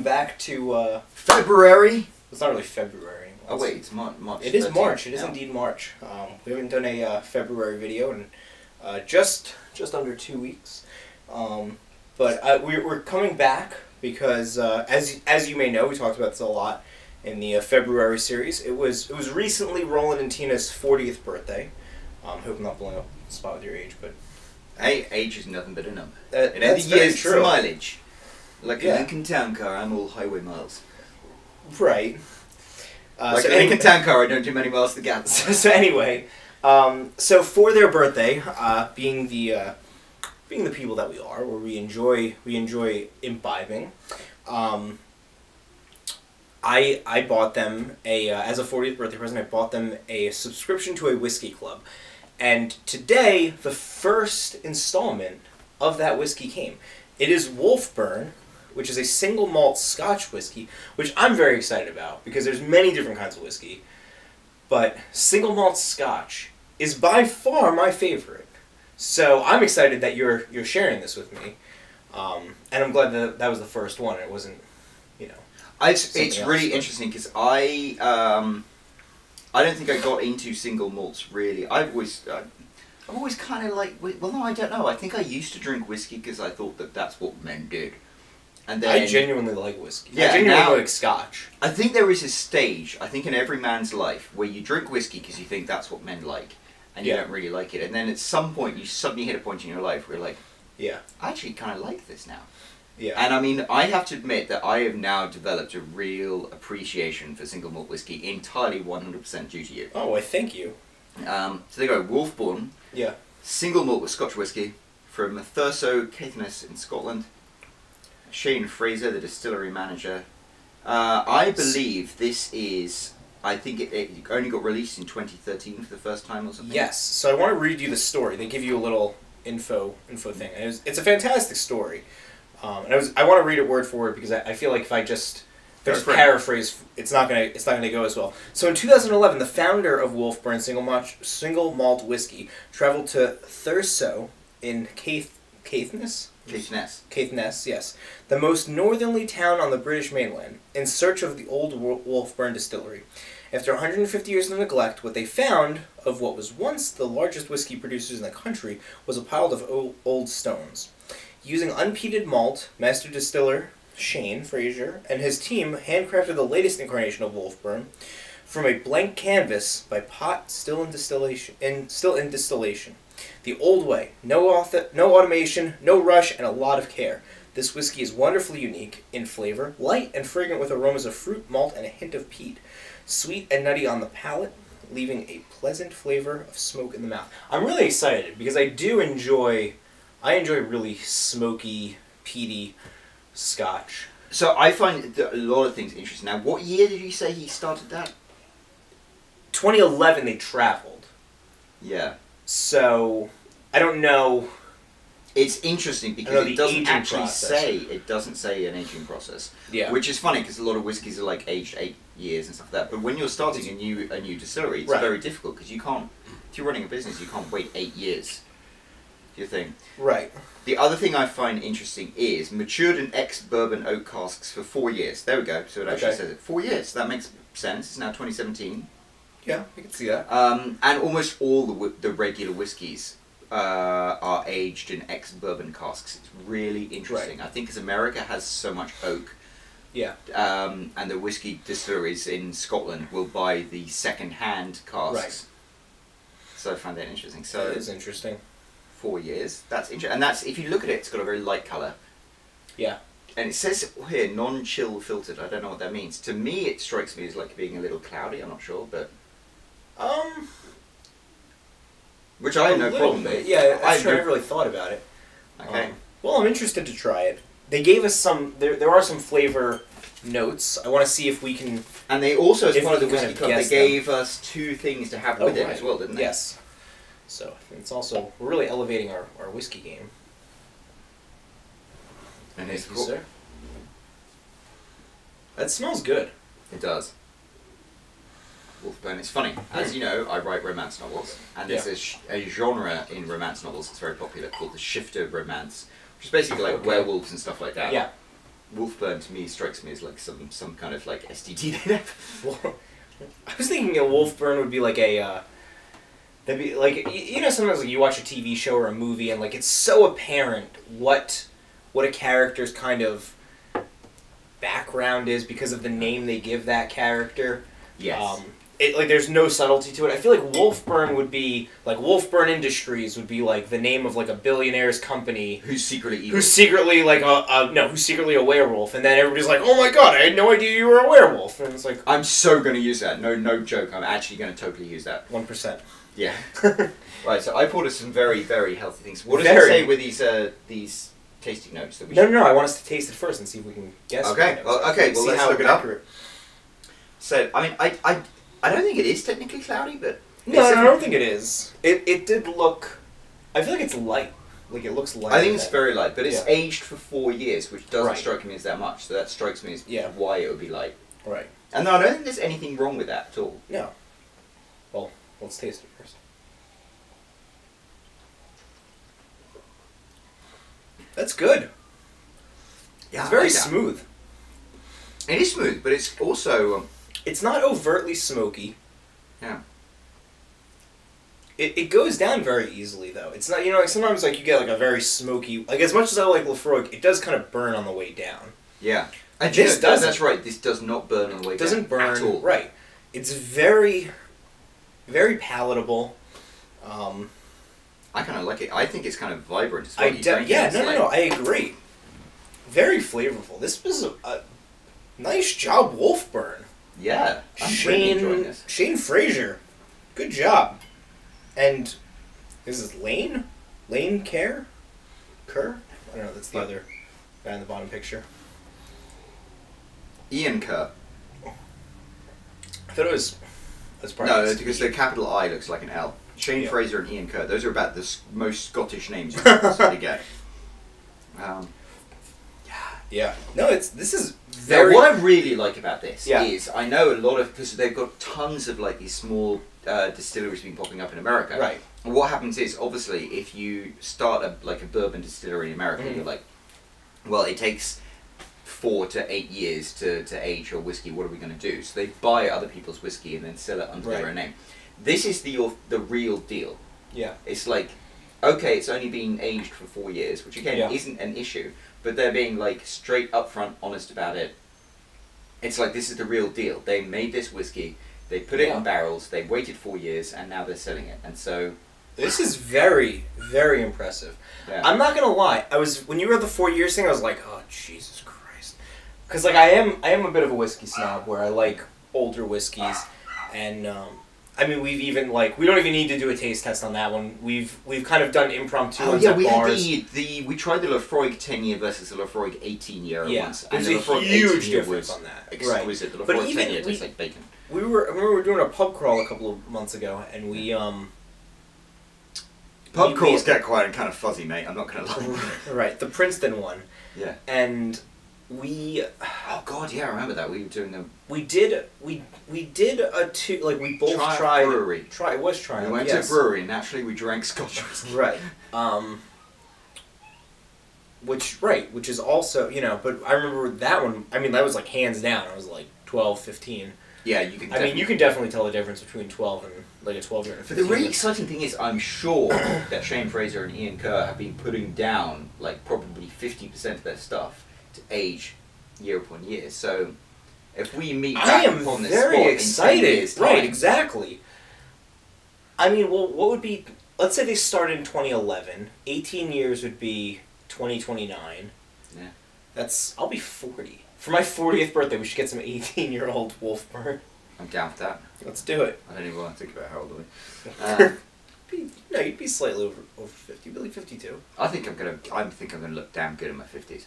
back to February. It's not really February anymore. Oh wait, it's March. It is March. It is indeed March. We haven't done a February video in just under 2 weeks. But we're coming back because as you may know, we talked about this a lot in the February series. It was recently Roland and Tina's 40th birthday. Hope I'm not blowing up the spot with your age, but hey, age is nothing but a number. That's very true. Mileage. Like a Lincoln Town Car, I'm all highway miles. Right. Like a Lincoln Town Car, I don't do many miles to the gallon. So anyway, so for their birthday, being the people that we are, where we enjoy imbibing, I bought them as a 40th birthday present. I bought them a subscription to a whiskey club, and today the first installment of that whiskey came. It is Wolfburn, which is a single malt Scotch whiskey, which I'm very excited about because there's many different kinds of whiskey, but single malt Scotch is by far my favorite. So I'm excited that you're sharing this with me, and I'm glad that was the first one. It wasn't, It's really interesting because I don't think I got into single malts really. I've always kind of like, well, no, I don't know. I think I used to drink whiskey because I thought that that's what men did. And then, I genuinely like whiskey. Yeah, I genuinely like Scotch. I think there is a stage, I think in every man's life, where you drink whiskey because you think that's what men like, and you don't really like it. And then at some point, you suddenly hit a point in your life where you're like, yeah, I actually kind of like this now. Yeah. And I mean, I have to admit that I have now developed a real appreciation for single malt whiskey, entirely 100% due to you. Oh, well, thank you. So there you go, Wolfburn. Yeah. Single malt with Scotch whiskey from Thurso, Caithness in Scotland. Shane Fraser, the distillery manager. I believe this is, I think it only got released in 2013 for the first time or something. Yes, so I want to read you the story. They give you a little info thing. And it's a fantastic story. And I want to read it word for word because I feel like if I just paraphrase, it's not gonna go as well. So in 2011, the founder of Wolfburn single malt whiskey traveled to Thurso in Caithness, yes, the most northerly town on the British mainland, in search of the old Wolfburn distillery. After 150 years of neglect, what they found of what was once the largest whiskey producers in the country was a pile of old stones. Using unpeated malt, master distiller Shane Fraser and his team handcrafted the latest incarnation of Wolfburn from a blank canvas by pot still in distillation. The old way, no automation, no rush, and a lot of care. This whiskey is wonderfully unique in flavor, light and fragrant with aromas of fruit, malt, and a hint of peat. Sweet and nutty on the palate, leaving a pleasant flavor of smoke in the mouth. I'm really excited because I enjoy really smoky, peaty Scotch. So I find a lot of things interesting. Now, what year did you say he started that? 2011 they traveled. Yeah. So, I don't know. It's interesting because it doesn't actually say an aging process. Yeah. Which is funny because a lot of whiskies are like aged 8 years and stuff like that. But when you're starting a new distillery, it's very difficult because you can't. If you're running a business, you can't wait 8 years. Your thing. Right. The other thing I find interesting is matured in ex-bourbon oak casks for 4 years. There we go. So it actually says it. 4 years. That makes sense. It's now 2017. Yeah, we can see that. And almost all the regular whiskies are aged in ex-bourbon casks. It's really interesting. I think because America has so much oak. Yeah. And the whiskey distilleries in Scotland will buy the second-hand casks. Right. So I find that interesting. So it is interesting. 4 years. That's interesting. And that's, if you look at it, it's got a very light colour. Yeah. And it says here, non-chill filtered. I don't know what that means. To me, it strikes me as like being a little cloudy. I'm not sure, but... Which I have no problem with. Yeah, I never really thought about it. Okay. Well, I'm interested to try it. They gave us some... There are some flavor notes. I want to see if we can... And they also, as part of the Whisky Club, they gave us 2 things to have with it as well, didn't they? Yes. So, it's also... We're really elevating our whiskey game. And it's cool. Sir. That smells good. It does. Wolfburn. It's funny. As you know, I write romance novels, and there's a genre in romance novels that's very popular called the shifter romance, which is basically like werewolves and stuff like that. Yeah. Wolfburn to me strikes me as like some kind of like STD they'd have. Well, I was thinking a Wolfburn would be like a. That'd be like, you know, sometimes like you watch a TV show or a movie and like it's so apparent what a character's kind of background is because of the name they give that character. Yes. Like there's no subtlety to it. I feel like Wolfburn would be like Wolfburn Industries would be like the name of like a billionaire's company who's secretly evil. Who's secretly like who's secretly a werewolf, and then everybody's like, "Oh my god, I had no idea you were a werewolf." And it's like, I'm so gonna use that. No joke. I'm actually gonna totally use that. 1%. Yeah. Right. So I poured us some very, very healthy things. What does it say with these tasting notes that we? No. I want us to taste it first and see if we can guess. Okay. Well, let's look it up. So I mean, I don't think it is technically cloudy, but no, I don't think it is. It did look. I feel like it's light. Like it looks light. I think it's very light, but it's aged for 4 years, which doesn't strike me as that much. So that strikes me as why it would be light. Right. And no, I don't think there's anything wrong with that at all. No. Well, let's taste it first. That's good. Yeah, it's very smooth. It is smooth, but it's also... it's not overtly smoky. Yeah. It goes down very easily, though. It's not, you know, like sometimes like you get like a very smoky... Like as much as I like Lefroy, it does kind of burn on the way down. Yeah. And this doesn't. That's right. This does not burn on the way down. It doesn't burn at all. Right. It's very, very palatable. I kind of like it. I think it's kind of vibrant. No, I agree. Very flavorful. This was a nice job, Wolfburn. Yeah, I'm really enjoying this. Shane Fraser, good job. And this is Lane Kerr? I don't know. That's the other guy in the bottom picture. Ian Kerr. I thought it was. That's probably no, because the capital I looks like an L. Shane Fraser and Ian Kerr. Those are about the most Scottish names you can possibly get. Yeah. No, this is very... Now, what I really like about this is I know a lot of... because they've got tons of like these small distilleries been popping up in America. Right. And what happens is, obviously, if you start a bourbon distillery in America, you're like, well, it takes 4 to 8 years to age your whiskey. What are we going to do? So they buy other people's whiskey and then sell it under their own name. This is the real deal. Yeah. It's like, okay, it's only been aged for 4 years, which again isn't an issue, but they're being like straight up front, honest about it. It's like, this is the real deal. They made this whiskey, they put it in barrels, they waited 4 years, and now they're selling it. And so... this is very, very impressive. Yeah. I'm not gonna lie. When you read the 4 years thing, I was like, oh Jesus Christ, because like I am a bit of a whiskey snob where I like older whiskeys, and I mean we've even like we don't even need to do a taste test on that one. We've kind of done impromptu ones at bars. We tried the Lefroy 10-year versus the Lefroy 18-year once. There's a huge difference on that. Exquisite. The Lefroy 10-year tastes like bacon. I remember we were doing a pub crawl a couple of months ago, and we pub crawls get quite kind of fuzzy, mate. I'm not gonna lie. Right, the Princeton one. Yeah. And we. Oh God, yeah, I remember that. We were doing them. We did a two, like we both tried. Brewery. It was trying. We went to a brewery and naturally we drank Scotch whiskey. Right. Which is also, you know, but I remember that one. I mean, that was like hands down. I was like 12, 15. Yeah, you can. I mean, you can definitely tell the difference between 12 and like a 12-year and a 15. But the really exciting thing is, I'm sure that Shane Fraser and Ian Kerr have been putting down like probably 50% of their stuff to age year upon year. So if we meet back upon this spot excited. In 10 years' time, right, exactly. I mean, well, what would be? Let's say they started in 2011. 18 years would be 2029. Yeah. I'll be 40. For my 40th birthday, we should get some 18-year-old Wolfburn. I'm down for that. Let's do it. I don't even want to think about how old are we. No, you'd be slightly over 50. You'd be like 52. I think I'm gonna look damn good in my 50s.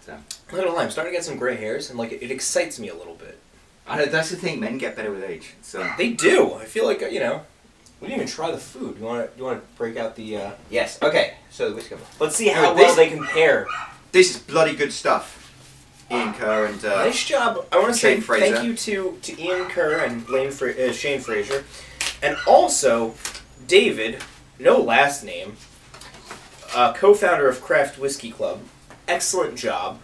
So. I'm not gonna lie, I'm starting to get some gray hairs, and like it excites me a little bit. I know, that's the thing. Men get better with age. So they do. I feel like you know. We didn't even try the food. You want to break out the? Yes. Okay. So the whiskey. Let's see how well they compare. This is bloody good stuff. Ian Kerr and nice job. I want to say Fraser. thank you to Ian Kerr and Shane Fraser, and also David, no last name, co-founder of Craft Whisky Club, excellent job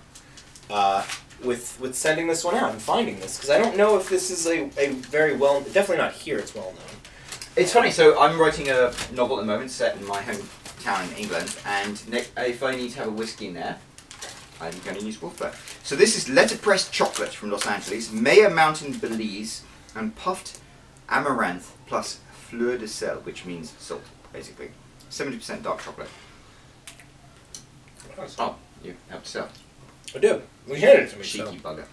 with sending this one out and finding this, because I don't know if this is a very well, definitely not here. It's well known. It's funny. So I'm writing a novel at the moment set in my hometown in England, and if I need to have a whiskey in there, I'm going to use Wolfburn. So this is letterpress chocolate from Los Angeles, Maya Mountain Belize, and puffed amaranth plus fleur de sel, which means salt, basically. 70% dark chocolate. Nice. Oh, you have to sell. I do. We handed it to me. Cheeky bugger.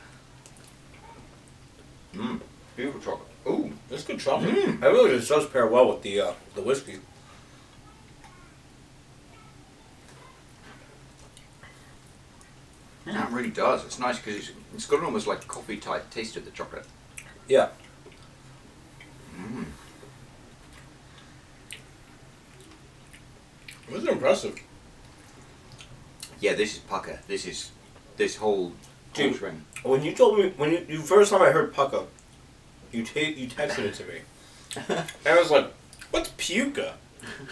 Mmm, beautiful chocolate. Ooh, that's good chocolate. It really just does pair well with the whiskey. That really does. It's nice because it's got an almost like coffee type taste to the chocolate. Yeah. This is impressive. Yeah, this is pucker. This whole string. When you told me, you first time I heard pucker, you texted it to me. And I was like, what's puka?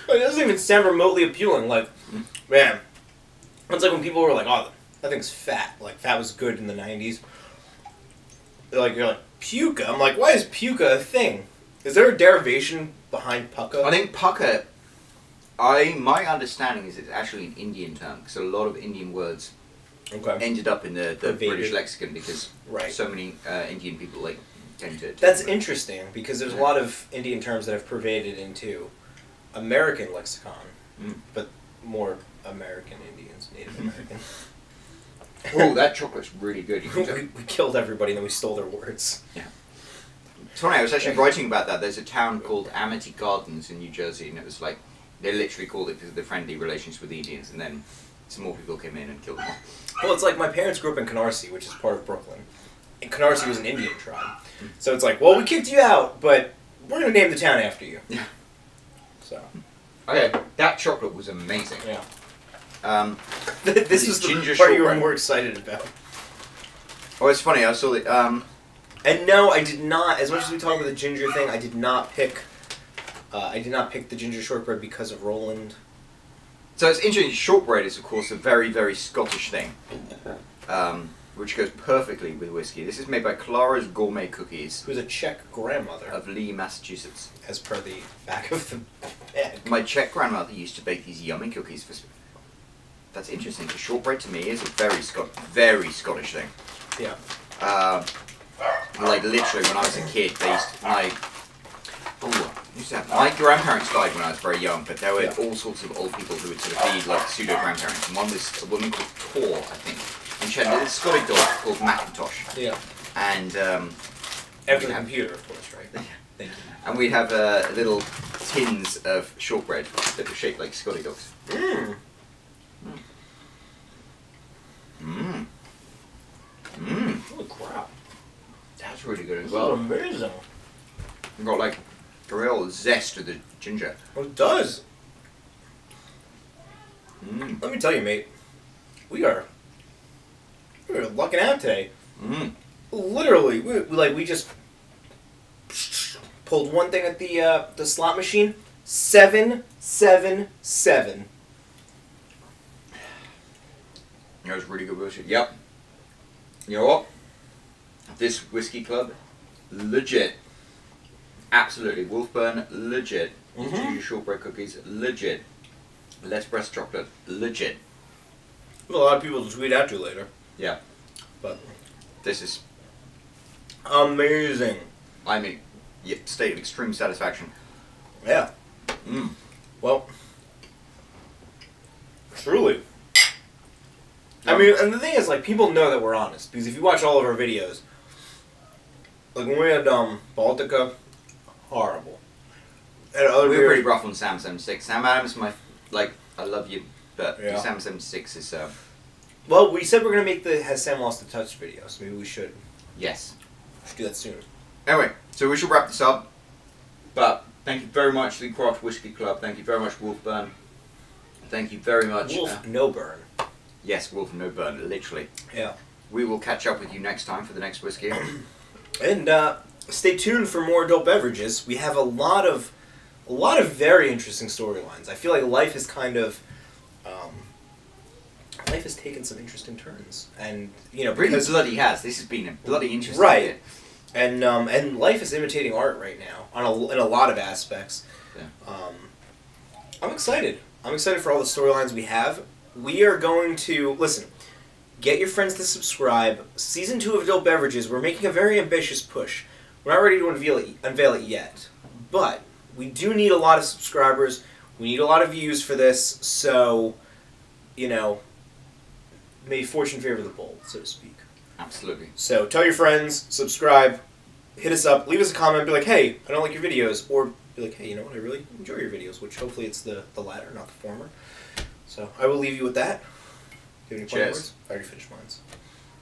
Like, it doesn't even sound remotely appealing. Like, man, it's like when people were like, oh, that thing's fat. Like, fat was good in the 90s. You're like, puka? I'm like, why is puka a thing? Is there a derivation behind pucka? I think pucker, my understanding is it's actually an Indian term, because a lot of Indian words ended up in the British lexicon, because so many Indian people like tend to... That's interesting, because there's a lot of Indian terms that have pervaded into American lexicon, but more American Indians, Native American. Oh, that chocolate's really good. We killed everybody and then we stole their words. Yeah. It's funny, I was actually writing about that. There's a town called Amity Gardens in New Jersey, and it was like, they literally called it because of the friendly relations with the Indians, and then some more people came in and killed them all. Well, it's like my parents grew up in Canarsie, which is part of Brooklyn. And Canarsie was an Indian tribe. So it's like, well, we kicked you out, but we're going to name the town after you. Yeah. So. Okay, that chocolate was amazing. Yeah. This is the ginger part you were more excited about. Oh, it's funny, I saw the, And no, I did not, as much as we talk about the ginger thing, I did not pick the ginger shortbread because of Roland. So it's interesting, shortbread is of course a very, very Scottish thing, which goes perfectly with whiskey. This is made by Clara's Gourmet Cookies. Who's a Czech grandmother. Of Lee, Massachusetts. As per the back of the bag. My Czech grandmother used to bake these yummy cookies for... That's interesting, because shortbread to me is a very Scottish thing. Yeah. Like literally when I was a kid, they used to have, my grandparents died when I was very young, but there were all sorts of old people who would sort of be like pseudo-grandparents. And one was a woman called Tor, I think. And she had a little Scottish dog called Macintosh. Yeah. And after the computer, of course, right? Thank you. And we'd have little tins of shortbread that were shaped like Scotty dogs. Mmm. Mmm. Mmm. Holy crap. That's really good as well. This is amazing. You've got like a real zest to the ginger. Oh, it does. Mm. Let me tell you, mate. We are lucking out today. Mm. Literally, we just pulled one thing at the slot machine. 777. That was really good whiskey. Yep. You know what? This whiskey club, legit. Absolutely. Wolfburn, legit. Ginger shortbread cookies, legit. Letterpress chocolate, legit. There's a lot of people to tweet out to later. Yeah. But this is amazing. I mean, state of extreme satisfaction. Yeah. Mm. Well, truly. I mean, and the thing is, like, people know that we're honest, because if you watch all of our videos, like when we had Baltica, horrible. And other we were pretty rough on Sam 76. Sam Adams, I love you, but Sam 76 is. Well, we said we're gonna make the Has Sam Lost the Touch video, so maybe we should. Yes. We should do that soon. Anyway, so we should wrap this up. But thank you very much to the Craft Whisky Club. Thank you very much, Wolfburn. Thank you very much. Wolf No Burn. Yes, Wolf No Burn, literally. Yeah. We will catch up with you next time for the next whiskey. And stay tuned for more adult beverages. We have a lot of very interesting storylines. I feel like life has kind of life has taken some interesting turns, and you know, really bloody has. This has been a bloody interesting right. year. And life is imitating art right now in a lot of aspects. Yeah. I'm excited. I'm excited for all the storylines we have. We are going to listen. Get your friends to subscribe. Season 2 of Adult Beverages. We're making a very ambitious push. We're not ready to unveil it yet, but we do need a lot of subscribers. We need a lot of views for this. So, you know, may fortune favor the bold, so to speak. Absolutely. So tell your friends, subscribe, hit us up, leave us a comment, be like, hey, I don't like your videos, or be like, hey, you know what, I really enjoy your videos, which hopefully it's the latter, not the former. So I will leave you with that. Do you have any final words? I already finished mine.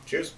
Cheers.